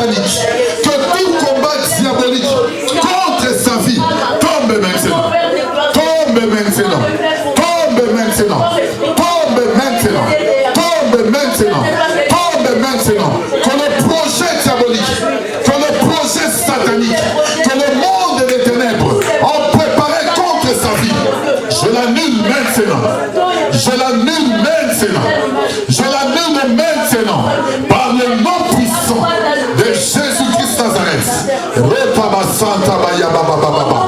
satanique, que tout combat diabolique contre sa vie tombe maintenant. Tombe maintenant. Tombe maintenant. Tombe maintenant. Tombe maintenant. Tombe maintenant. Que le projet diabolique, que le projet satanique, que le monde des ténèbres ont préparé contre sa vie, je l'annule maintenant. Je l'annule maintenant. Je l'annule maintenant. Par le nom puissant de Jésus-Christ Nazareth. Repaba Santa Bayaba Baba Baba.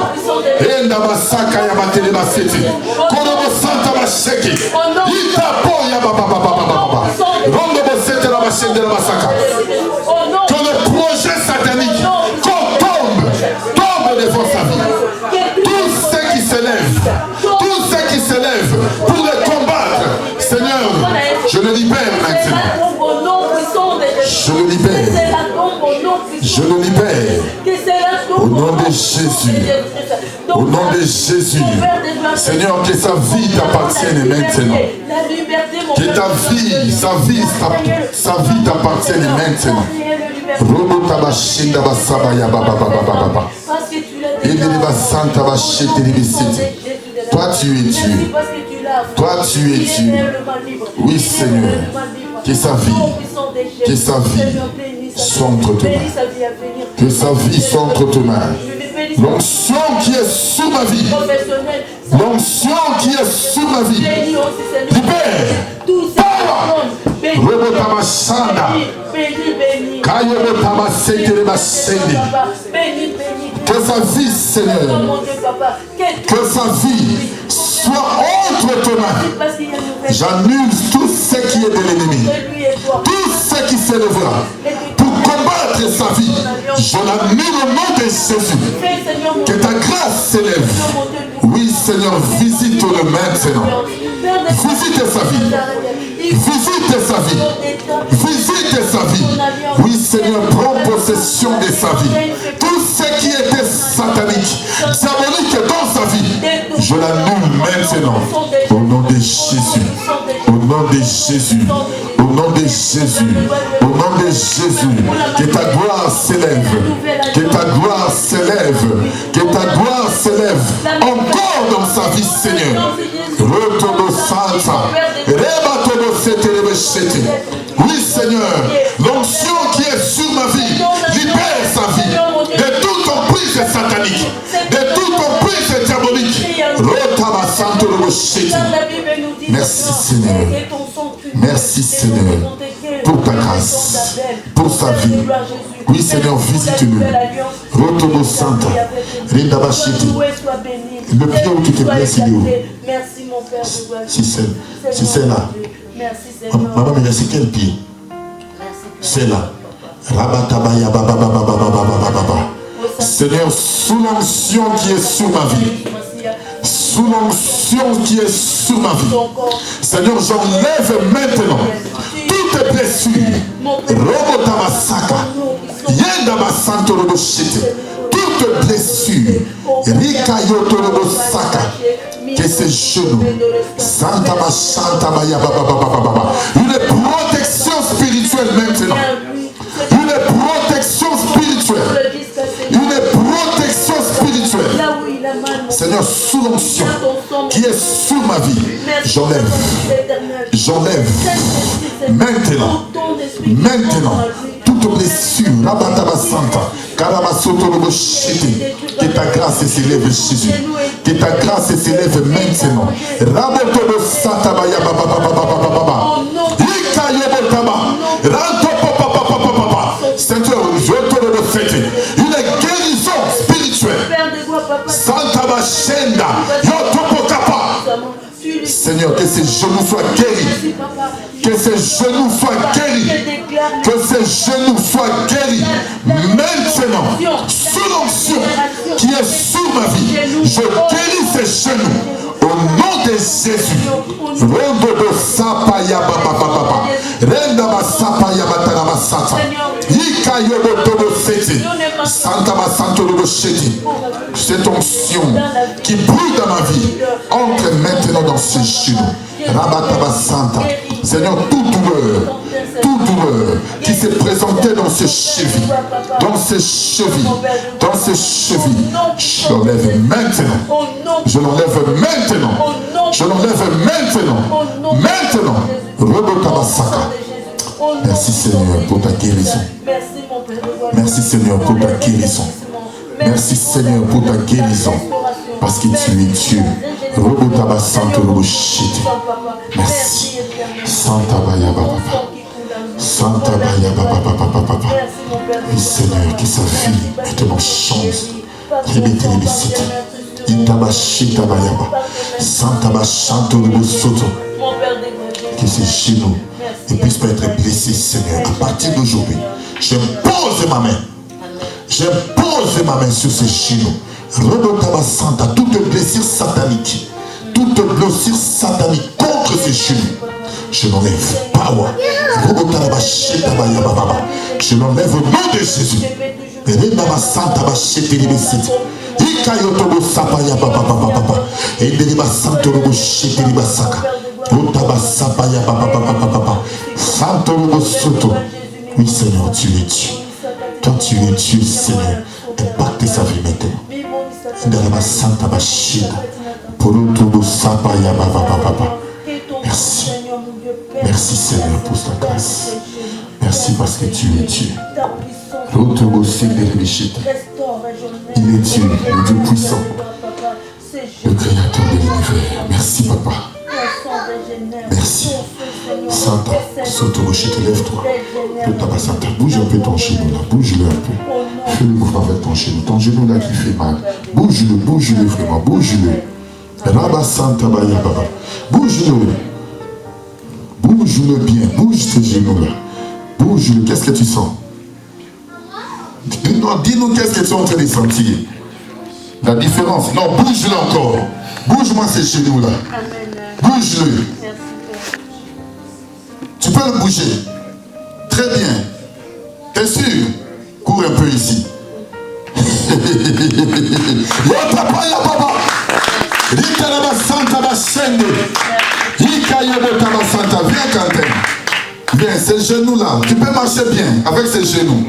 Enda Basaka Yabatele Baseti. Korobo Santa Basheki. Itapo Yababa Baba Baba. Rondo Bosete la Bashende la Basaka. Que le projet satanique tombe devant sa vie. Tous ceux qui s'élèvent, pour les combattre, Seigneur, je le libère maintenant. Je le libère. Je le libère. Au nom de Jésus. Au nom de Jésus. Seigneur, que sa vie t'appartienne maintenant. Que ta vie t'appartienne maintenant. Toi tu es Dieu. Toi tu es Dieu. Oui Seigneur. Que sa vie soit entre tes mains. Que sa vie soit entre tes mains. L'onction qui est sur ma vie. L'onction qui est sur ma vie. Libère. Que sa vie, Seigneur, que sa vie soit entre tes mains. J'annule tout ce qui est de l'ennemi, tout ce qui s'élèvera pour combattre sa vie. Je l'annule au nom de Jésus. Que ta grâce s'élève. Oui, Seigneur, visite-le maintenant. Visite sa vie. Visite sa vie. Visite sa vie. Oui, Seigneur, prends possession de sa vie. Tout ce qui était satanique, diabolique dans sa vie, je l'annule maintenant. Au nom de Jésus. Au nom de Jésus. Au nom de Jésus. Au nom de Jésus. Que ta gloire s'élève. Que ta gloire s'élève. Que ta gloire s'élève encore dans sa vie, Seigneur. Retourne Santa. Oui, Seigneur, l'onction qui est sur ma vie, libère sa vie de toute emprise satanique, de toute emprise diabolique. Merci, Seigneur. Merci, Seigneur, pour ta grâce, pour sa vie. Oui, Seigneur, visite-le. Retourne Santa. Le pied où tu te blesses, il est où? Si c'est là. Maman, mais c'est quel pied? C'est là. Seigneur, sous l'onction qui est sur ma vie, sous l'onction qui est sur ma vie, Seigneur, j'enlève maintenant toutes blessures. Robotamasaka, Yendabasanto Roboshite, toutes blessures. Rikayoto Robosaka. Que ces genoux, Santa Baya Baba, une protection spirituelle maintenant, une protection spirituelle, une protection spirituelle. Seigneur, sous l'onction qui est sur ma vie, j'enlève maintenant toute blessure, Rabataba Santa, Karabasoto Roboshete, que ta grâce s'élève, Jésus, que ta grâce s'élève maintenant. Rabotobo Santa Baya Baba, Ikayobotaba, Rantopapa, Seigneur, je te le fête, une guérison spirituelle. Santa Bashenda, Yotopokapa. Seigneur, que ces genoux soient guéris. Que ces genoux soient guéris. Que ces genoux soient guéris. Maintenant, sous l'onction qui est sur ma vie, je guéris ces genoux. Au nom de Jésus. Rondo de Sapaya Baba. Renda Basapaya Bataraba Sata. Ikayobo Tobo Sete. Santa Basanto Robo Sheti. Cette onction qui brûle dans ma vie, entre maintenant dans ses genoux. Rabataba Santa. Seigneur, toute douleur qui s'est présentée dans ses chevilles, je l'enlève maintenant. Rebotaba Saka. Merci Seigneur pour ta guérison. Merci Seigneur pour ta guérison. Merci Seigneur pour ta guérison. Parce que tu es Dieu. Robotaba Santa Roboshite. Merci. Santa Baya Baba. Santa Baya Baba Baba. Oui Seigneur, que sa vie maintenant change. Rébétez les sites. Itabashita Bayaba. Santa Bashanto Robosoto. Que ses genoux ne puissent pas être blessés, Seigneur. À partir d'aujourd'hui, je pose ma main. Je pose ma main sur ces genoux. Rebotaba Santa, toute blessure satanique contre ces genoux, je l'enlève. Power. Rebotaba Sheta Bayaba Baba. Je l'enlève au nom de Jésus. Rebotaba Santa Bashete Libesit. Ikayotobo Sapaya Baba Baba Baba. Et Deliba Santo Robo Shete Libasaka. Rebotaba Sapaya Baba Baba Baba. Santo Robo Soto. Oui Seigneur, tu es Dieu. Toi tu es Dieu, Seigneur. Impacte sa vie maintenant. Dalama Santa Bashida. Polotobo Sapaya Baba Baba. Merci. Merci Seigneur pour ta grâce. Merci parce que tu es Dieu. L'autobo Sebelebishita. Il est Dieu, le Dieu puissant, le créateur de l'univers. Merci Papa. Merci. Santa, Sotoboshita, lève-toi. Santa, bouge un peu ton genou là, bouge-le un peu. Fais le mouvement avec ton genou. Ton genou là qui fait mal. Bouge-le vraiment, bouge-le. Rabba Santa Baya Baba. Bouge-le. Bouge-le bien, bouge tes genoux là. Bouge-le, qu'est-ce que tu sens? Dis-nous qu'est-ce que tu es en train de sentir. La différence. Non, bouge-le encore. Bouge-moi ces genoux là. Bouge-le. Tu peux le bouger. Très bien. T'es sûr? Cours un peu ici. Viens Quentin. Viens, ces genoux là. Tu peux marcher bien avec ces genoux.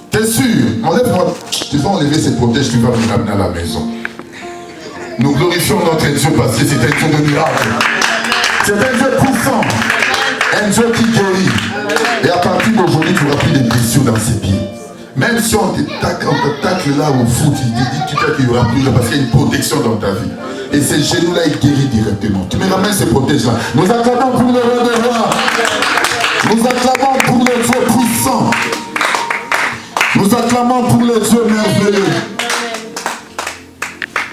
T'es sûr? Enlève-moi. Tu vas enlever ces protèges, tu vas me ramener à la maison. Nous glorifions notre Dieu parce que c'est un Dieu de miracle. C'est un Dieu puissant. Un Dieu qui guérit. Et à partir d'aujourd'hui, tu n'auras plus de blessures dans ses pieds. Même si on te tacle là au foot, tu sais qu'il n'y aura plus parce qu'il y a une protection dans ta vie. Et ces genoux-là, ils guérissent directement. Tu me ramènes ces protèges-là. Nous acclamons pour le roi de roi. Nous acclamons pour le Dieu puissant. Nous acclamons pour le Dieu merveilleux.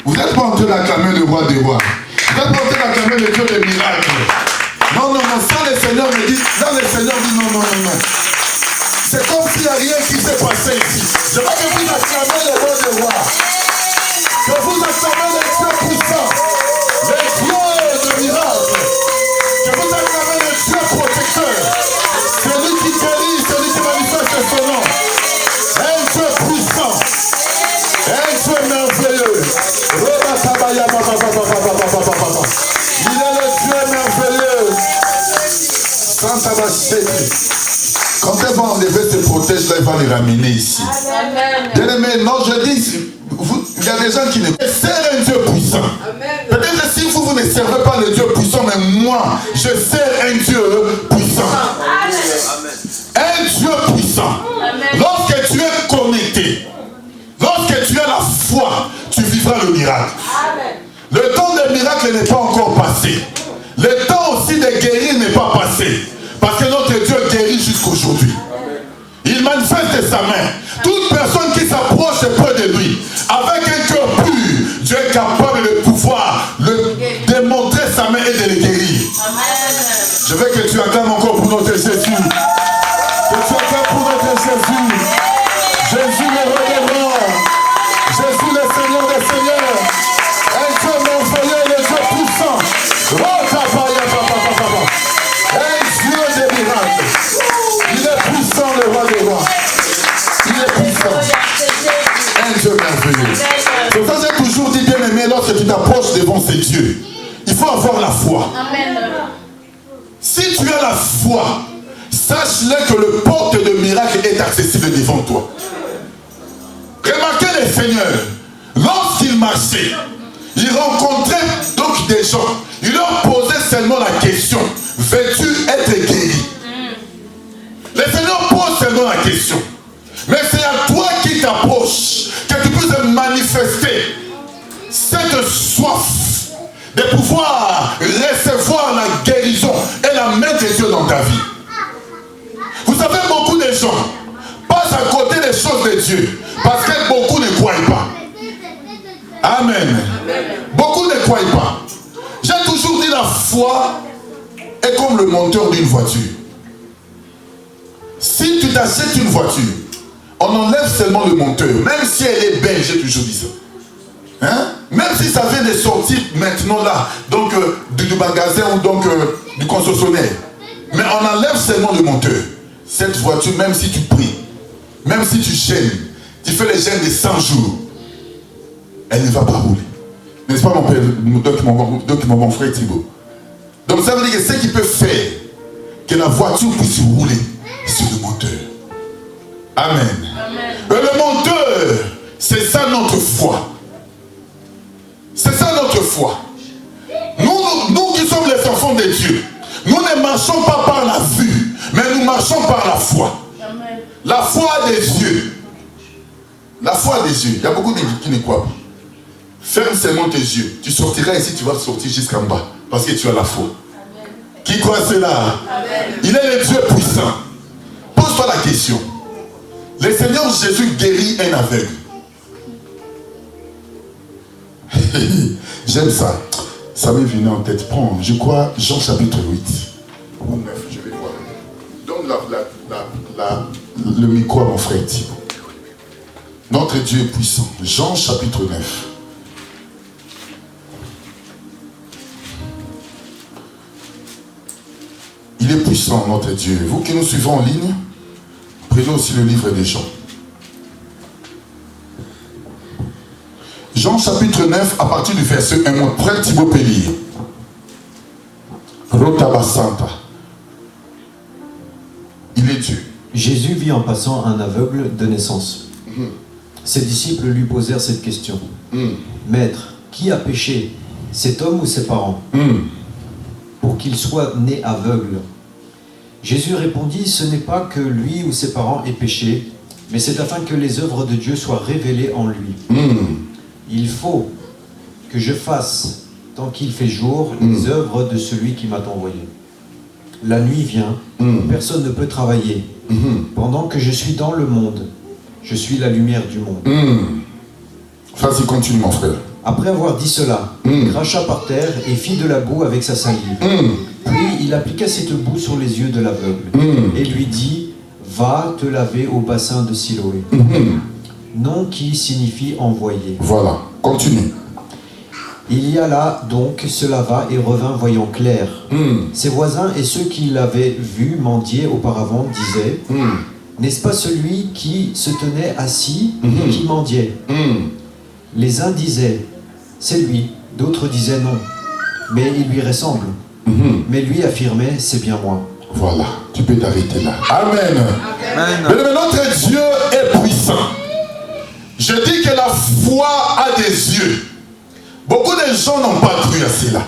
Vous n'êtes pas en train d'acclamer le roi des rois. Vous n'êtes pas en train d'acclamer le Dieu des miracles. Non, ça le Seigneur me dit, non. C'est comme s'il n'y a rien qui s'est passé ici. Je veux que vous acclamez le roi des rois. Que vous acclamez le Dieu puissant. Le Dieu de miracles. Que vous acclamez le Dieu protecteur. Celui qui guérit, celui qui manifeste son nom. Un Dieu puissant. Un Dieu merveilleux. Il est le Dieu merveilleux. Santa Bashete. Quand elle va enlever ses protèges, là, elle va les ramener ici. Bien-aimé, non, je dis, il y a des gens qui ne servent un Dieu puissant. Peut-être que si vous ne servez pas le Dieu puissant, mais moi, je sers un Dieu puissant. Un Dieu puissant. Lorsque tu es connecté, lorsque tu as la foi, tu vivras le miracle. Le temps des miracles n'est pas encore passé. Le temps aussi de guérir n'est pas passé. Parce que notre Dieu guérit jusqu'aujourd'hui. Il manifeste sa main. Toute personne qui s'approche près de lui, avec un cœur pur, Dieu est capable de pouvoir démontrer sa main et de le guérir. Je veux que tu acclames encore pour notre Jésus. Que tu acclames pour notre Jésus. Jésus le roi des rois. Jésus le Seigneur des seigneurs. Un Dieu merveilleux, le Dieu puissant. Il est puissant, le roi des rois. Il est puissant. Un Dieu merveilleux. réponse de Dieu, il faut avoir la foi. Amen. Si tu as la foi, sache-le que le porte de miracle est accessible devant toi. Remarquez le Seigneur, lorsqu'il marchait, il rencontrait donc des gens. Il leur posait seulement la question, veux-tu être guéri? Le Seigneur pose seulement la question. Mais c'est à toi qui t'approche que tu puisses manifester cette soif de pouvoir recevoir la guérison et la main de Dieu dans ta vie. Vous savez, beaucoup de gens passent à côté des choses de Dieu parce que beaucoup ne croient pas. Amen. Beaucoup ne croient pas. J'ai toujours dit, la foi est comme le moteur d'une voiture. Si tu t'achètes une voiture, on enlève seulement le moteur, même si elle est belle, j'ai toujours dit ça. Hein? Même si ça vient de sortir maintenant là, donc du magasin ou donc du concessionnaire. Mais on enlève seulement le moteur. Cette voiture, même si tu pries, même si tu gênes, tu fais les gênes de 100 jours, elle ne va pas rouler. N'est-ce pas mon père, mon frère Thibaut? Donc ça veut dire que ce qui peut faire que la voiture puisse rouler, c'est le moteur. Amen. Amen. Mais le moteur, c'est ça notre foi. C'est ça notre foi. Nous qui sommes les enfants de Dieu, nous ne marchons pas par la vue, mais nous marchons par la foi. Amen. La foi des yeux. La foi des yeux. Il y a beaucoup de gens qui ne croient pas. Ferme seulement tes yeux. Tu sortiras ici, tu vas sortir jusqu'en bas. Parce que tu as la foi. Amen. Qui croit cela? Amen. Il est le Dieu puissant. Pose-toi la question. Le Seigneur Jésus guérit un aveugle. J'aime ça. Ça m'est venu en tête. Prends, je crois, Jean chapitre 8. Ou 9, je vais voir. Donne le micro à mon frère Thibaut. Notre Dieu est puissant. Jean chapitre 9. Il est puissant, notre Dieu. Vous qui nous suivez en ligne, prenez aussi le livre des Jean. Jean chapitre 9, à partir du verset 1, mon frère Thibaut peut lire. Rotabasanta. Il est Dieu. Jésus vit en passant un aveugle de naissance. Ses disciples lui posèrent cette question. Maître, qui a péché, cet homme ou ses parents, pour qu'il soit né aveugle? Jésus répondit, ce n'est pas que lui ou ses parents aient péché, mais c'est afin que les œuvres de Dieu soient révélées en lui. Il faut que je fasse, tant qu'il fait jour, les œuvres de celui qui m'a envoyé. La nuit vient, personne ne peut travailler. Pendant que je suis dans le monde, je suis la lumière du monde. Vas-y, continue mon frère. Après avoir dit cela, il cracha par terre et fit de la boue avec sa salive. Puis il appliqua cette boue sur les yeux de l'aveugle et lui dit, va te laver au bassin de Siloé. Nom qui signifie envoyé. Voilà, continue. Il y alla donc, se lava et revint voyant clair. Ses voisins et ceux qui l'avaient vu mendier auparavant disaient, n'est-ce pas celui qui se tenait assis et qui mendiait? Les uns disaient, c'est lui. D'autres disaient non, mais il lui ressemble. Mais lui affirmait, c'est bien moi. Voilà, tu peux t'arrêter là. Amen. Amen. Mais notre Dieu est puissant. Je dis que la foi a des yeux. Beaucoup de gens n'ont pas cru à cela.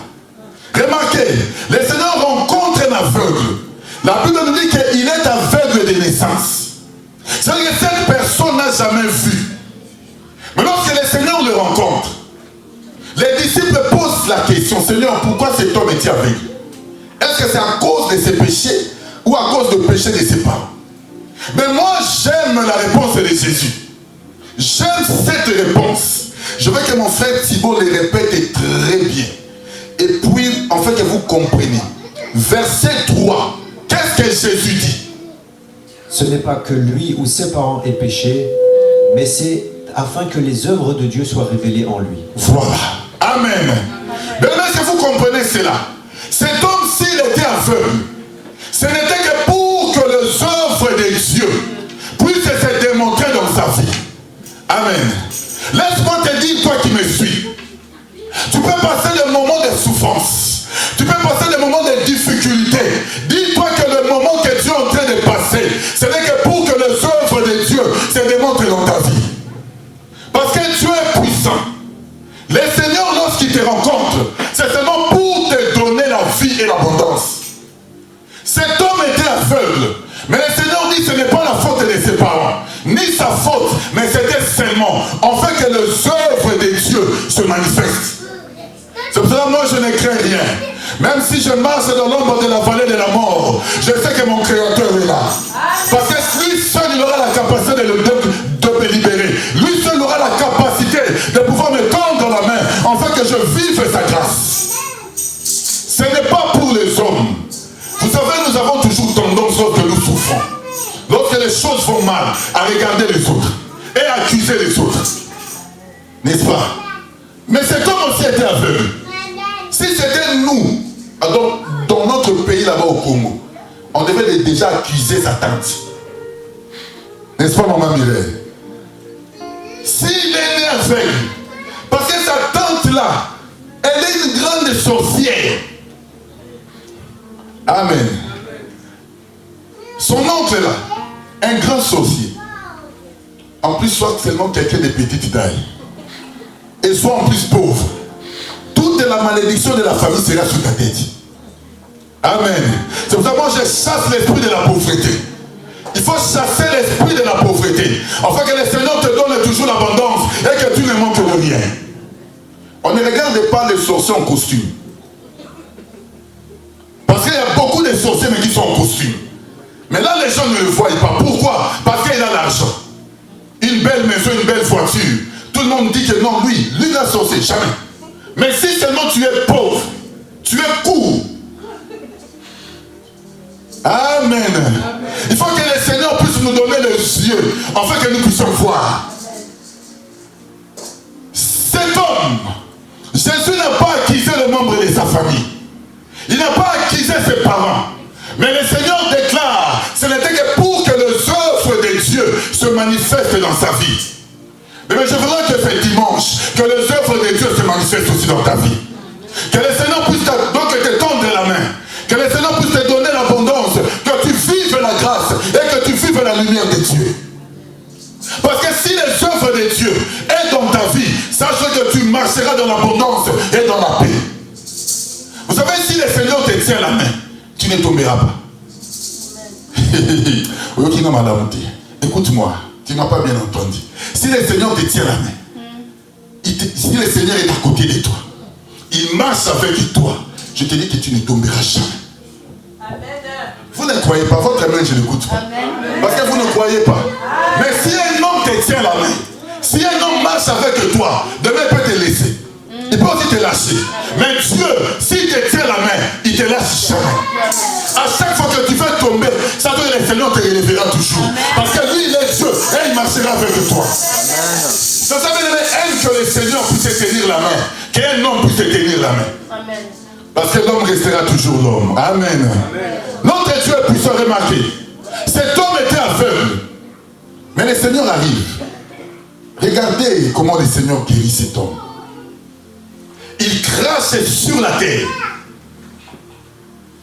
Remarquez, le Seigneur rencontre un aveugle. La Bible nous dit qu'il est aveugle de naissance. C'est-à-dire que cette personne n'a jamais vu. Mais lorsque le Seigneur le rencontre, les disciples posent la question, Seigneur, pourquoi cet homme est aveugle? Est-ce que c'est à cause de ses péchés ou à cause du péché de ses parents? Mais moi, j'aime la réponse de Jésus. J'aime cette réponse. Je veux que mon frère Thibaut le répète très bien. Et puis, en fait, que vous compreniez. Verset 3. Qu'est-ce que Jésus dit? Ce n'est pas que lui ou ses parents aient péché, mais c'est afin que les œuvres de Dieu soient révélées en lui. Voilà. Amen. Mais est-ce que vous comprenez cela? Cet homme, s'il était aveugle, ce n'était que pour que les œuvres de Dieu puissent se démontrer dans sa vie. Amen. Laisse-moi te dire, toi qui me suis, Tu peux passer des moments de souffrance. Tu peux passer des moments de difficulté. Dis-toi que le moment que Dieu est en train de passer, ce n'est que pour que les œuvres de Dieu se démontrent dans ta vie. Parce que Dieu est puissant. Le Seigneur, lorsqu'il te rencontre, c'est seulement pour te donner la vie et l'abondance. Cet homme était aveugle. Mais le Seigneur dit que ce n'est pas la faute de ses parents, ni sa faute, mais c'était seulement en fait que les œuvres de Dieu se manifestent. C'est pour cela que moi je ne crains rien. Même si je marche dans l'ombre de la vallée de la mort, je sais que mon Créateur est là. Parce que lui seul il aura la capacité de me libérer. Lui seul aura la capacité de pouvoir me tendre la main afin que je vive sa grâce. Ce n'est pas pour les hommes. Vous savez, nous avons toujours tendance lorsque nous souffrons, lorsque les choses vont mal, à regarder les autres et à accuser les autres. N'est-ce pas? Mais c'est comme si c'était aveugle. Si c'était nous, dans notre pays là-bas au Congo, on devait déjà accuser sa tante. N'est-ce pas, maman Mireille? S'il est né aveugle, parce que sa tante là, elle est une grande sorcière. Amen. Son oncle là, un grand sorcier. En plus, soit seulement quelqu'un de petite taille. Et soit en plus pauvre. Toute la malédiction de la famille sera sur ta tête. Amen. C'est pour ça que moi je chasse l'esprit de la pauvreté. Il faut chasser l'esprit de la pauvreté. Afin que le Seigneur te donne toujours l'abondance et que tu ne manques de rien. On ne regarde pas les sorciers en costume. Parce qu'il y a beaucoup de sorciers mais qui sont en costume. Mais là les gens ne le voient pas. Pourquoi? Parce qu'il a l'argent. Une belle maison, une belle voiture. Tout le monde dit que non, lui n'a sorcier, jamais. Mais si seulement tu es pauvre, tu es court. Amen. Il faut que le Seigneur puisse nous donner les yeux afin que nous puissions voir. Cet homme, Jésus n'a pas accusé le membre de sa famille. Il n'a pas accusé ses parents. Mais le Seigneur déclare, ce n'était que pour que les œuvres de Dieu se manifestent dans sa vie. Mais je voudrais que ce dimanche, que les œuvres de Dieu se manifestent aussi dans ta vie. Que le Seigneur puisse donc te tendre la main. Que le Seigneur puisse te donner l'abondance. Que tu vives la grâce et que tu vives la lumière de Dieu. Parce que si les œuvres de Dieu sont dans ta vie, sache que tu marcheras dans l'abondance et dans la paix. Vous savez, si le Seigneur te tient la main, tu ne tomberas pas. Écoute-moi, tu n'as pas bien entendu. Si le Seigneur te tient la main, si le Seigneur est à côté de toi, il marche avec toi, je te dis que tu ne tomberas jamais. Amen. Vous ne croyez pas, votre main je n'écoute pas. Amen. Parce que vous ne croyez pas. Mais si un homme te tient la main, si un homme marche avec toi, demain il peut te laisser. Il peut aussi te lâcher. Mais Dieu, s'il te tient la main, il te lâche jamais. À chaque fois que tu veux tomber, ça doit être le Seigneur te relèvera toujours. Parce que lui, il est Dieu et il marchera avec toi. Ça veut dire que le Seigneur puisse te tenir la main, qu'un homme puisse te tenir la main. Amen. Parce que l'homme restera toujours l'homme. Amen. Amen. Notre Dieu puisse remarquer. Cet homme était aveugle. Mais le Seigneur arrive. Regardez comment le Seigneur guérit cet homme. Il crache sur la terre.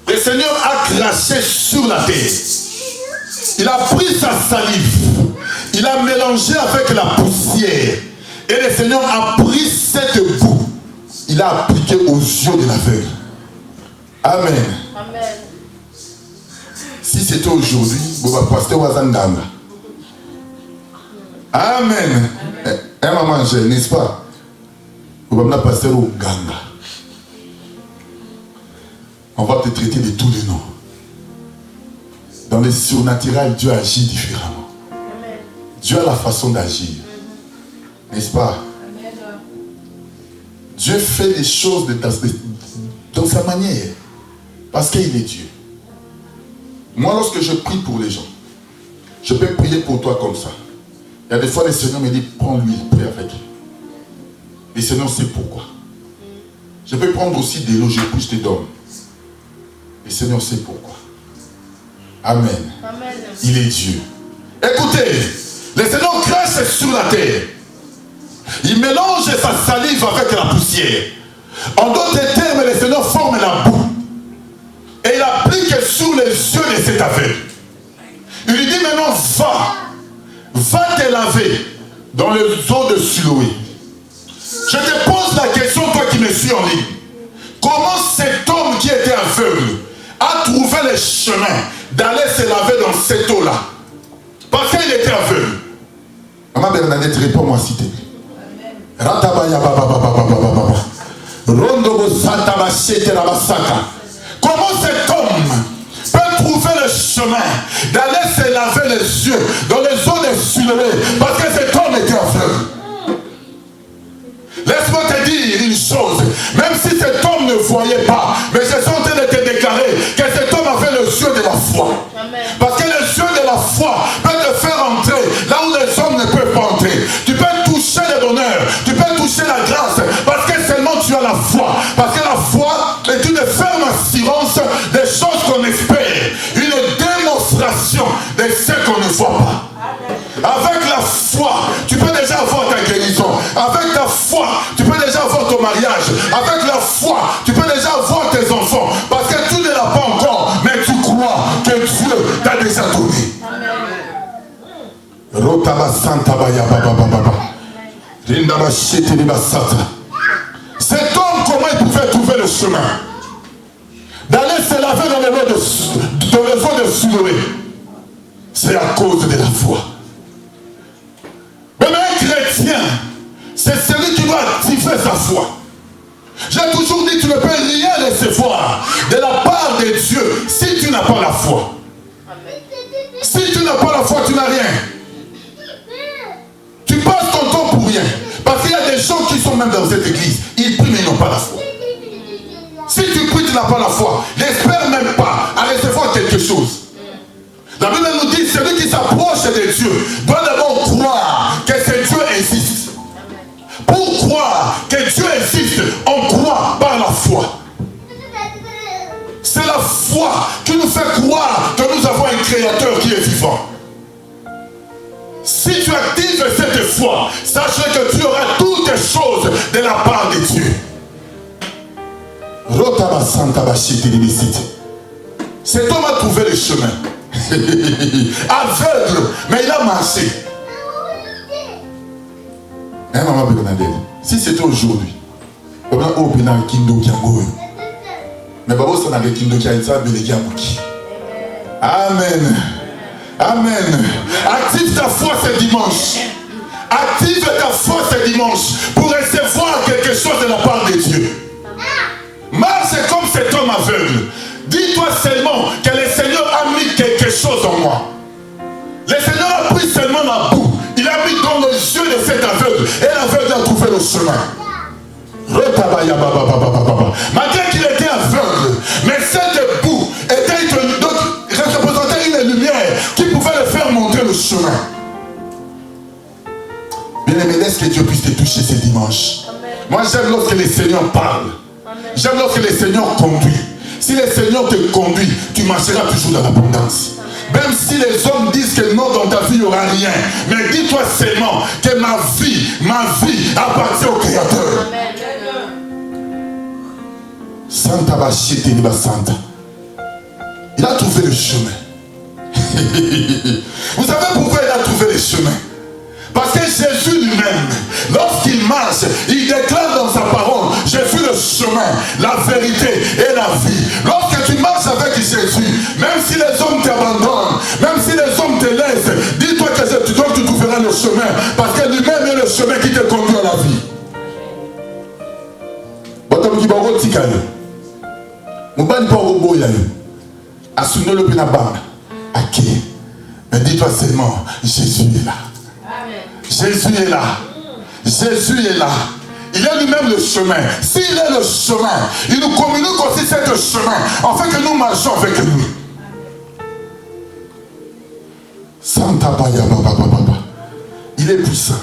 Le Seigneur a craché sur la terre. Il a pris sa salive. Il a mélangé avec la poussière. Et le Seigneur a pris cette boue. Il a appliqué aux yeux de l'aveugle. Amen. Amen. Si c'était aujourd'hui, vous va pasteur Wazanganga. Amen. Un maman, n'est-ce pas? Vous va pasteur au Ganga. On va te traiter de tous les noms. Dans le surnaturel, Dieu agit différemment. Amen. Dieu a la façon d'agir. N'est-ce pas? Amen. Dieu fait les choses dans sa manière. Parce qu'il est Dieu. Moi, lorsque je prie pour les gens, je peux prier pour toi comme ça. Il y a des fois, le Seigneur me dit, prends-lui, prie avec. Le Seigneur sait pourquoi. Je peux prendre aussi des lots, je te donne. Le Seigneur sait pourquoi. Amen. Amen. Il est Dieu. Écoutez, le Seigneur crache sur la terre. Il mélange sa salive avec la poussière. En d'autres termes, le Seigneur forme la boue. Et il applique sur les yeux de cet aveugle. Il lui dit maintenant, va te laver dans les eaux de Siloé. Je te pose la question, toi qui me suis en ligne. Comment cet homme qui était aveugle a trouvé le chemin d'aller se laver dans cette eau-là? Parce qu'il était aveugle. Maman Bernadette, réponds-moi s'il te plaît. Comment cet homme peut trouver le chemin d'aller se laver les yeux dans les eaux de Siloé parce que cet homme était aveugle? Laisse-moi te dire une chose, même si cet homme ne voyait pas, mais je suis en train de te déclarer que cet homme avait le yeux de la foi. Parce que le yeux de la foi peut te faire entrer là où les hommes ne peuvent pas entrer. Tu peux toucher le bonheur, tu peux toucher la grâce, parce que seulement tu as la foi. Parce que la foi est une ferme assurance des choses qu'on espère, une démonstration de ce qu'on ne voit pas. Avec la foi, tu peux déjà avoir ta guérison. Avec ta foi, tu peux déjà avoir ton mariage. Avec la foi, tu peux déjà avoir tes enfants. Parce que tu ne l'as pas encore, mais tu crois que Dieu t'a déjà donné. Cet homme, comment il pouvait trouver le chemin d'aller se laver dans les eaux de Siloé? C'est à cause de la foi. Mais un chrétien, c'est celui qui doit activer sa foi. J'ai toujours dit, tu ne peux rien recevoir de la part de Dieu si tu n'as pas la foi. Si tu n'as pas la foi, tu n'as rien. Tu passes ton temps pour rien. Parce qu'il y a des gens qui sont même dans cette église, ils prient mais ils n'ont pas la foi. Si tu pries, tu n'as pas la foi. N'espère même pas à recevoir quelque chose. La Bible nous dit, celui qui s'approche de Dieu doit d'abord croire que ce Dieu existe. Pour croire que Dieu existe, on croit par la foi. C'est la foi qui nous fait croire que nous avons un créateur qui est vivant. Si tu actives cette foi, sache que tu auras toutes les choses de la part de Dieu. Cet homme a trouvé le chemin. Aveugle, mais il a marché. Hein, maman Bernadette, si c'était aujourd'hui, on a ouvert un kindo qui a goûté. Mais Babo, ça n'a pas kindo qui a été abelé à Mouki. Amen. Amen. Active ta foi ce dimanche. Active ta foi ce dimanche pour recevoir quelque chose de la part de Dieu. Marche comme cet homme aveugle. Dis-toi seulement que le Seigneur a mis quelque chose en moi. Le Seigneur a pris seulement la boue. Il a mis dans les yeux de cet aveugle. Et l'aveugle a trouvé le chemin. Malgré qu'il était aveugle, mais cette boue représentait une lumière qui pouvait le faire montrer le chemin. Bien-aimé, laisse que Dieu puisse te toucher ce dimanche. Moi, j'aime lorsque le Seigneur parle. J'aime lorsque le Seigneur conduit. Si le Seigneur te conduit, tu marcheras toujours dans l'abondance. Même si les hommes disent que non, dans ta vie, il n'y aura rien. Mais dis-toi seulement que ma vie appartient au Créateur. Santa Bachite Liba Santa. Il a trouvé le chemin. Vous savez pourquoi il a trouvé le chemin? Parce que Jésus lui-même, lorsqu'il marche, il déclare dans sa parole, j'ai vu le chemin, la vérité et la vie. Lorsque tu marches avec Jésus, même si les hommes t'abandonnent, même si les hommes te laissent, dis-toi que tu trouveras le chemin, parce que lui-même est le chemin qui te conduit à la vie. Mais dis-toi seulement, Jésus est là. Jésus est là. Jésus est là. Il est lui-même le chemin. S'il est le chemin, il nous communique aussi ce chemin, afin que nous marchions avec lui. Santa Baya Baba Baba. Il est puissant.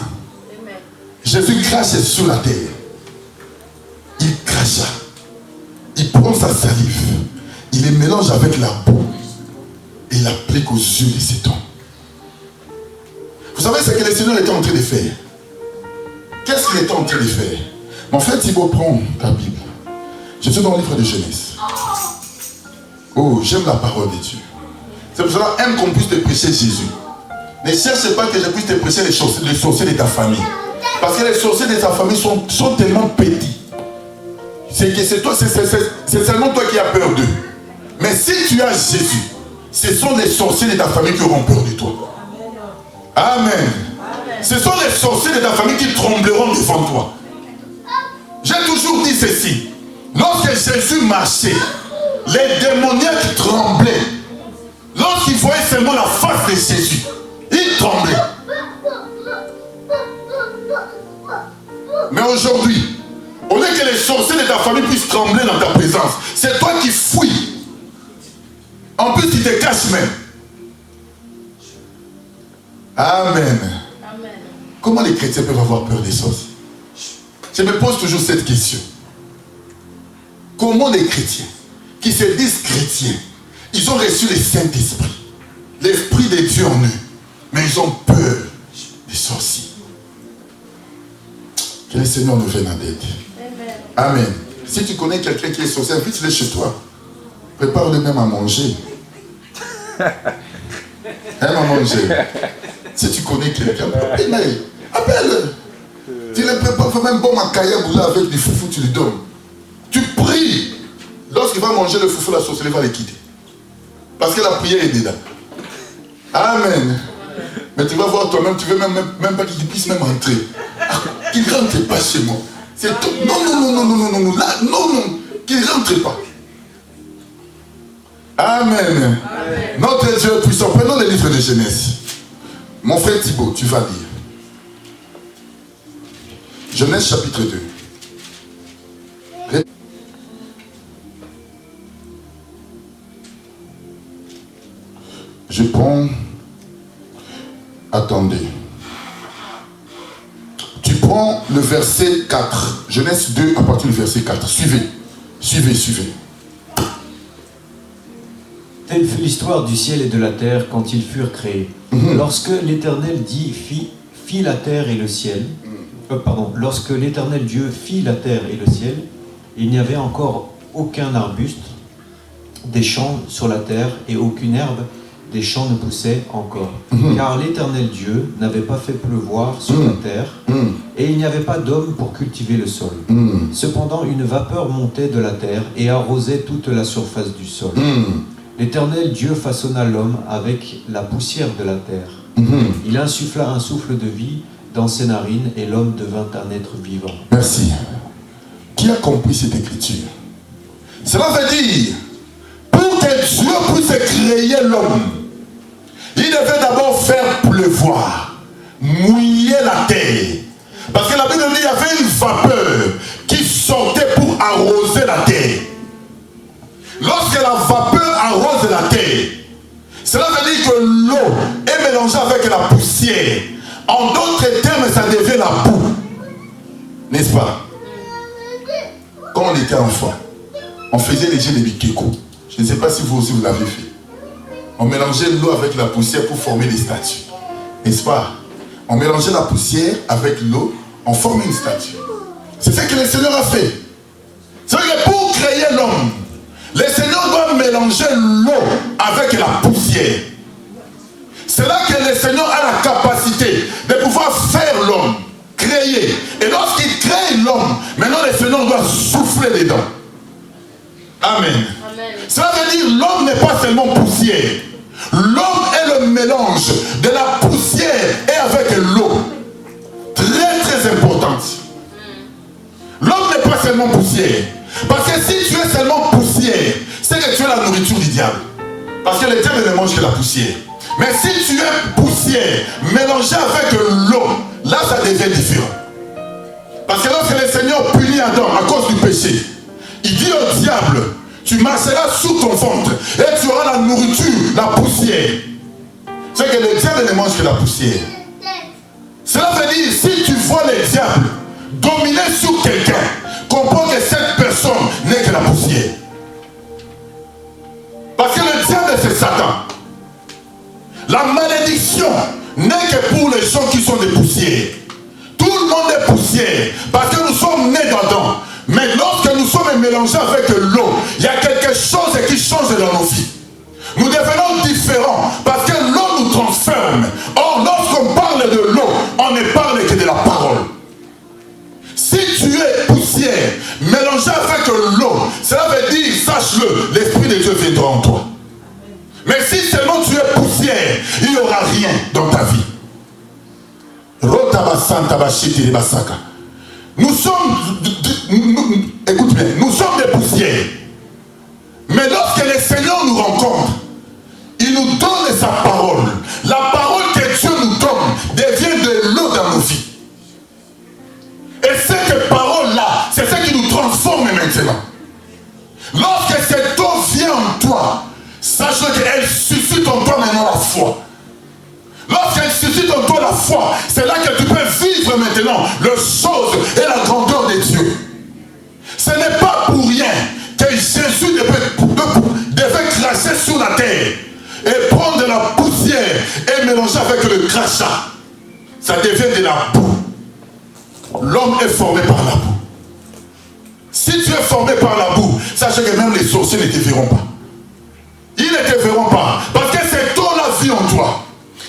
Jésus crache sur la terre. Il cracha. Il prend sa salive. Il les mélange avec la boue. Et il applique aux yeux de cet homme. Vous savez ce que le Seigneur était en train de faire? Qu'est-ce qu'il était en train de faire? En fait, il faut prendre ta Bible. Je suis dans le livre de Genèse. Oh, j'aime la parole de Dieu. C'est pour cela, aime qu'on puisse te prêcher Jésus. Ne cherche pas que je puisse te prêcher les sorciers de ta famille. Parce que les sorciers de ta famille sont tellement petits. C'est seulement toi qui as peur d'eux. Mais si tu as Jésus, ce sont les sorciers de ta famille qui auront peur de toi. Amen. Ce sont les sorciers de ta famille qui trembleront devant toi. J'ai toujours dit ceci. Lorsque Jésus marchait, les démoniaques tremblaient. Lorsqu'ils voyaient seulement la face de Jésus, ils tremblaient. Mais aujourd'hui, au lieu que les sorciers de ta famille puissent trembler dans ta présence, c'est toi qui fouilles. En plus, tu te caches même. Amen. Amen. Comment les chrétiens peuvent avoir peur des sorciers? Je me pose toujours cette question. Comment les chrétiens, qui se disent chrétiens, ils ont reçu le Saint-Esprit, l'Esprit de Dieu en eux, mais ils ont peur des sorciers? Que le Seigneur nous vienne en aide. Amen. Amen. Si tu connais quelqu'un qui est sorcier, invite-le chez toi. Prépare-le même à manger. Aime à manger. Si tu connais quelqu'un, appelle-le. Tu le prépares, fais même bon macaïa boula avec du foufou, tu lui donnes. Tu pries. Lorsqu'il va manger le foufou, la sorcellerie va le quitter. Parce que la prière est dedans. Amen. Mais tu vas voir toi-même, tu veux même pas qu'il puisse même entrer. Qu'il ne rentre pas chez moi. C'est tout. Non. Là, non. Qu'il ne rentre pas. Amen. Amen. Notre Dieu est puissant. Prenons le livre de Genèse. Mon frère Thibaut, tu vas lire. Genèse chapitre 2. Je prends... Attendez. Tu prends le verset 4. Genèse 2 à partir du verset 4. Suivez. Telle fut l'histoire du ciel et de la terre quand ils furent créés. Lorsque l'Éternel dit fit la terre et le ciel, lorsque l'Éternel Dieu fit la terre et le ciel, il n'y avait encore aucun arbuste des champs sur la terre et aucune herbe des champs ne poussaient encore. Car l'Éternel Dieu n'avait pas fait pleuvoir sur la terre et il n'y avait pas d'homme pour cultiver le sol. Cependant, une vapeur montait de la terre et arrosait toute la surface du sol. L'Éternel Dieu façonna l'homme avec la poussière de la terre. Il insuffla un souffle de vie dans ses narines et l'homme devint un être vivant. Merci. Qui a compris cette écriture? Cela veut dire, pour que Dieu puisse créer l'homme, il devait d'abord faire pleuvoir, mouiller la terre. Parce que la Bible dit qu'il y avait une vapeur qui sortait pour arroser la terre. Lorsque la vapeur arrose la terre, cela veut dire que l'eau est mélangée avec la poussière. En d'autres termes, ça devient la boue. N'est-ce pas? Quand on était enfant, on faisait les jeux de Bikeko. Je ne sais pas si vous aussi vous l'avez fait. On mélangeait l'eau avec la poussière pour former des statues. N'est-ce pas? On mélangeait la poussière avec l'eau, on formait une statue. C'est ce que le Seigneur a fait. C'est vrai que pour créer l'homme, le Seigneur doit mélanger l'eau avec la poussière. C'est là que le Seigneur a la capacité de pouvoir faire l'homme, créer. Et lorsqu'il crée l'homme, maintenant le Seigneur doit souffler dedans. Amen. Amen. Ça veut dire l'homme n'est pas seulement poussière. L'homme est le mélange de la poussière et avec l'eau. Très importante. L'homme n'est pas seulement poussière. Parce que si tu es seulement poussière, c'est que tu es la nourriture du diable. Parce que le diable ne mange que la poussière. Mais si tu es poussière mélangée avec l'eau, là ça devient différent. Parce que lorsque le Seigneur punit Adam à cause du péché, il dit au diable, tu marcheras sous ton ventre et tu auras la nourriture, la poussière. C'est que le diable ne mange que la poussière. Cela veut dire, si tu vois le diable dominer sur quelqu'un, comprends que cette personne n'est que la poussière. Parce que le diable c'est Satan. La malédiction n'est que pour les gens qui sont des poussières. Tout le monde est poussière parce que nous sommes nés d'Adam. Mais lorsque nous sommes mélangé avec l'eau, il y a quelque chose qui change dans nos vies. Nous devenons différents parce que l'eau nous transforme. Or, lorsqu'on parle de l'eau, on ne parle que de la parole. Si tu es poussière, mélangé avec l'eau, cela veut dire, sache-le, l'Esprit de Dieu viendra en toi. Mais si seulement tu es poussière, il n'y aura rien dans ta vie. Nous sommes, écoute bien, nous sommes des poussières. Mais lorsque le Seigneur nous rencontre, il nous donne sa parole. La parole que Dieu nous donne devient de l'eau dans nos vies. Et cette parole-là, c'est ce qui nous transforme maintenant. Lorsque cette eau vient en toi, sache qu'elle suscite en toi maintenant la foi. Lorsqu'elle suscite en toi la foi, c'est là que tu peux vivre maintenant les choses et la grandeur de Dieu. Ce n'est pas pour rien que Jésus devait cracher sur la terre et prendre de la poussière et mélanger avec le crachat. Ça devient de la boue. L'homme est formé par la boue. Si tu es formé par la boue, sache que même les sorciers ne te verront pas. Ils ne te verront pas. Parce que cette eau-là vit en toi.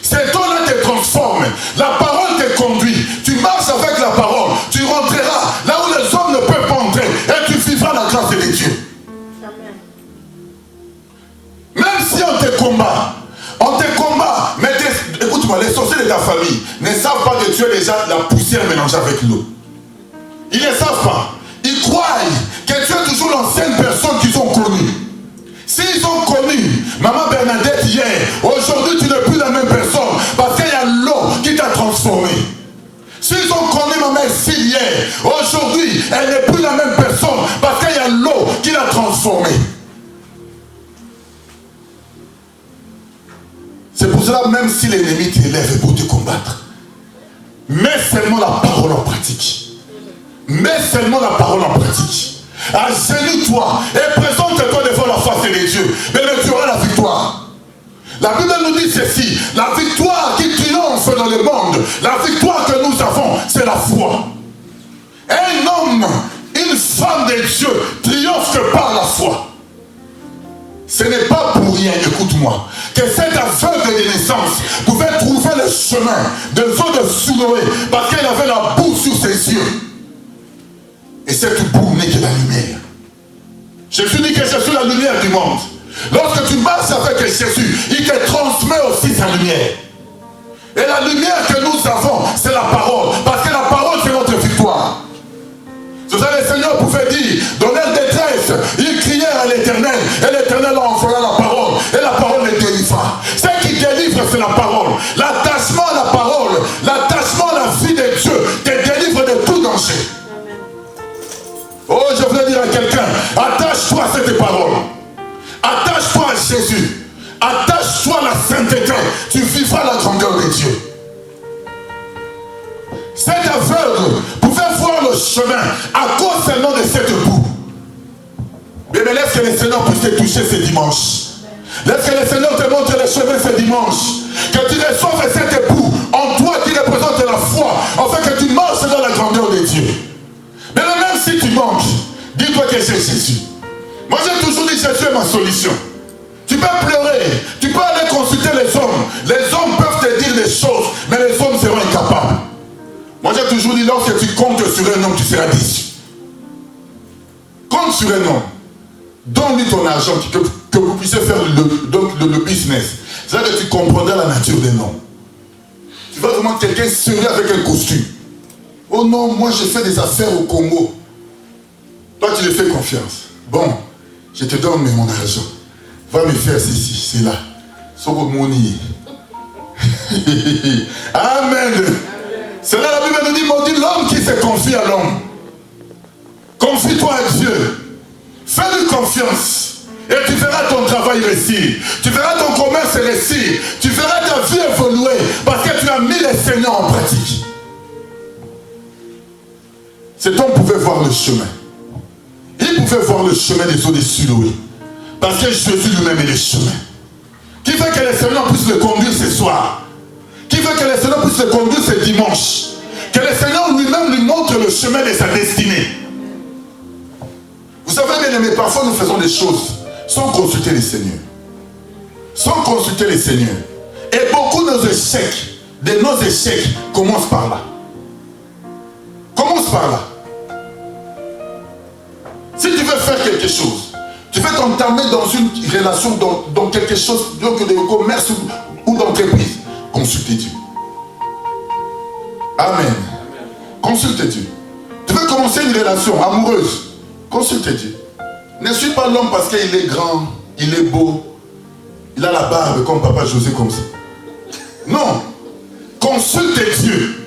Cette eau-là te transforme. La parole te conduit. Tu marches avec la parole. Tu rentreras là où les hommes ne peuvent pas entrer. Et tu vivras la grâce de Dieu. Amen. Même si on te combat, mais écoute-moi, les sorciers de ta famille ne savent pas que tu es déjà la poussière mélangée avec l'eau. Ils ne savent pas. Ils croient que tu es toujours l'ancienne personne qu'ils ont connue. S'ils ont connu Maman Bernadette hier, aujourd'hui tu n'es plus la même personne parce qu'il y a l'eau qui t'a transformé. S'ils ont connu ma mère Syl hier, aujourd'hui elle n'est plus la même personne parce qu'il y a l'eau qui l'a transformée. C'est pour cela, même si l'ennemi t'élève pour te combattre, mets seulement la parole en pratique. Mets seulement la parole en pratique. Agenouille-toi et présente-toi devant la face de Dieu. Mais tu auras la victoire. La Bible nous dit ceci: la victoire qui triomphe dans le monde, la victoire que nous avons, c'est la foi. Un homme, une femme de Dieu triomphe par la foi. Ce n'est pas pour rien, écoute-moi, que cet aveugle de naissance pouvait trouver le chemin de l'eau de Siloé parce qu'il avait la boue sur ses yeux. Et cette boue n'est que la lumière. Jésus dit que je suis la lumière du monde. Lorsque tu marches avec Jésus, il te transmet aussi sa lumière. Et la lumière que nous avons, c'est la parole. Parce que la parole, c'est notre victoire. C'est ça, le Seigneur pouvait dire, dans leur détresse, ils crièrent à l'Éternel. Et l'Éternel leur envoya la parole. Et la parole les délivra. Ce qui délivre, c'est la parole. L'attachement à la parole, l'attachement à la vie de Dieu, te délivre de tout danger. Oh, je voulais dire à quelqu'un, attache-toi à cette parole. Attache-toi à Jésus. Attache-toi à la sainteté. Tu vivras la grandeur de Dieu. Cet aveugle pouvait voir le chemin à cause seulement de cette boue. Mais laisse que le Seigneur puisse te toucher ce dimanche. Laisse que le Seigneur te montre le chemin ce dimanche. Que tu reçoives cette boue en toi qui représente la foi, afin que tu marches dans la grandeur de Dieu. Mais même si tu manques, dis-toi que c'est Jésus. Moi j'ai toujours dit Jésus est ma solution. Tu peux pleurer, tu peux aller consulter les hommes. Les hommes peuvent te dire des choses, mais les hommes seront incapables. Moi j'ai toujours dit, lorsque tu comptes sur un homme, tu seras déçu. Compte sur un homme. Donne-lui ton argent, que vous puissiez faire le business. C'est là que tu comprendras la nature des noms. Tu vas vraiment quelqu'un sérieux avec un costume. Oh non, moi je fais des affaires au Congo. Toi tu lui fais confiance. Bon, je te donne mon argent. Va me faire ceci, c'est là. Soko moni. Amen. C'est là la Bible nous dit, maudit l'homme qui se confie à l'homme. Confie-toi à Dieu. Fais-lui confiance. Et tu verras ton travail réussir. Tu verras ton commerce réussir. Tu verras ta vie évoluer. Parce que tu as mis les Seigneurs en pratique. Cet homme pouvait voir le chemin. Il pouvait voir le chemin des eaux de Siloé. Parce que Jésus lui-même est le chemin. Qui veut que le Seigneur puisse le conduire ce soir? Qui veut que le Seigneur puisse le conduire ce dimanche? Que le Seigneur lui-même lui montre le chemin de sa destinée. Vous savez, bien aimés, parfois nous faisons des choses sans consulter les seigneurs. Sans consulter les seigneurs. Et beaucoup de nos échecs commencent par là. Commence par là. Si tu veux faire quelque chose, tu veux t'entamer dans une relation, dans quelque chose, donc de commerce ou d'entreprise, consulte Dieu. Amen. Consulte Dieu. Tu veux commencer une relation amoureuse, consulte Dieu. Ne suis pas l'homme parce qu'il est grand, il est beau, il a la barbe comme papa José comme ça. Non. Consulte Dieu.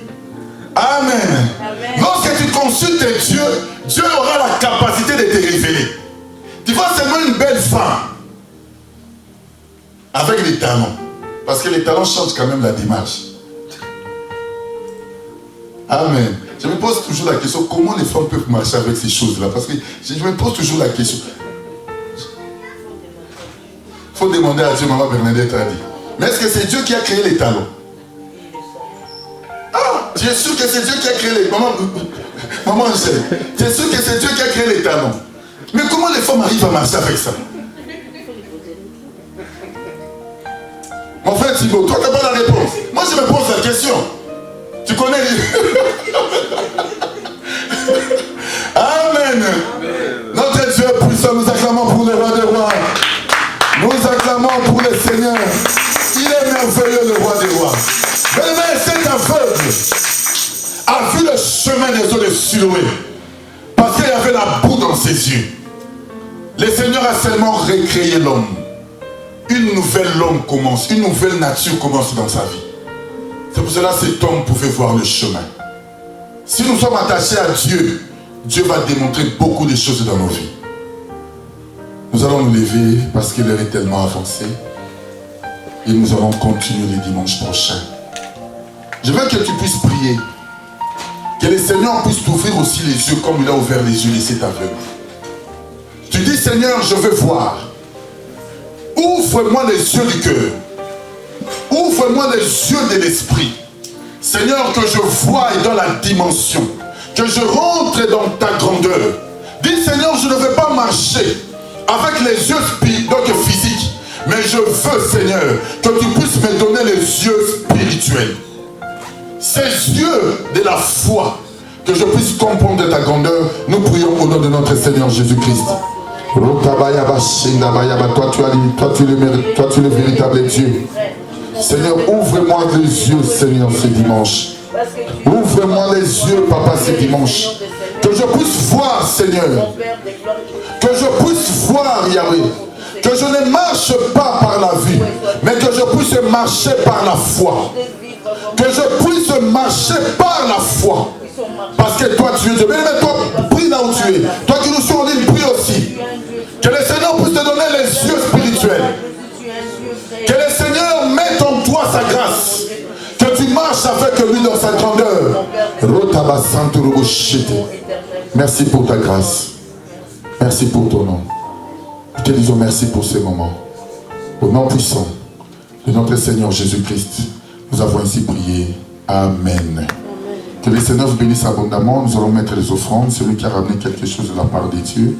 Amen. Amen. Lorsque tu consultes Dieu, Dieu aura la capacité de te révéler. Tu vois seulement une belle femme avec des talents. Parce que les talents changent quand même la démarche. Amen. Je me pose toujours la question, comment les femmes peuvent marcher avec ces choses-là? Parce que je me pose toujours la question. Il faut demander à Dieu, maman Bernadette a dit. Mais est-ce que c'est Dieu qui a créé les talents? Ah, tu es sûr que c'est Dieu qui a créé les... Maman Angèle, tu es sûr que c'est Dieu qui a créé les talents? Mais comment les femmes arrivent à marcher avec ça? Mon frère Thibaut, toi tu n'as pas la réponse. Moi je me pose la question. Tu connais Amen. Notre Dieu est puissant, nous acclamons pour le roi des rois. Nous acclamons pour le Seigneur. Il est merveilleux, le roi des rois. Mais cet aveugle a vu le chemin des eaux de Siloé. Parce qu'il y avait la boue dans ses yeux. Le Seigneur a seulement recréé l'homme. Une nouvelle homme commence, une nouvelle nature commence dans sa vie. C'est pour cela que cet homme pouvait voir le chemin. Si nous sommes attachés à Dieu, Dieu va démontrer beaucoup de choses dans nos vies. Nous allons nous lever parce que l'heure est tellement avancée. Et nous allons continuer les dimanches prochains. Je veux que tu puisses prier. Que le Seigneur puisse t'ouvrir aussi les yeux comme il a ouvert les yeux de cet aveugle. Tu dis, Seigneur, je veux voir. Ouvre-moi les yeux du cœur. Ouvre-moi les yeux de l'esprit. Seigneur, que je voie dans la dimension. Que je rentre dans ta grandeur. Dis, Seigneur, je ne veux pas marcher avec les yeux physiques. Mais je veux, Seigneur, que tu puisses me donner les yeux spirituels. Ces yeux de la foi. Que je puisse comprendre ta grandeur. Nous prions au nom de notre Seigneur Jésus-Christ. Toi tu es le véritable Dieu. Seigneur, ouvre-moi les yeux, Seigneur, ce dimanche. Ouvre-moi les yeux, Papa, ce dimanche. Que je puisse voir, Seigneur. Que je puisse voir, Yahweh. Que je ne marche pas par la vue, mais que je puisse marcher par la foi. Que je puisse marcher par la foi. Parce que toi, tu es Dieu. Mais toi, prie là où tu es. Toi qui nous suis en ligne, prie aussi. Que le Seigneur puisse te donner les yeux spirituels. Que le Seigneur mette en toi sa grâce. Que tu marches avec lui dans sa grandeur. Merci pour ta grâce. Merci pour ton nom. Nous te disons merci pour ces moments. Au nom puissant de notre Seigneur Jésus-Christ, nous avons ainsi prié. Amen. Que le Seigneur vous bénisse abondamment. Nous allons mettre les offrandes. Celui qui a ramené quelque chose de la part de Dieu.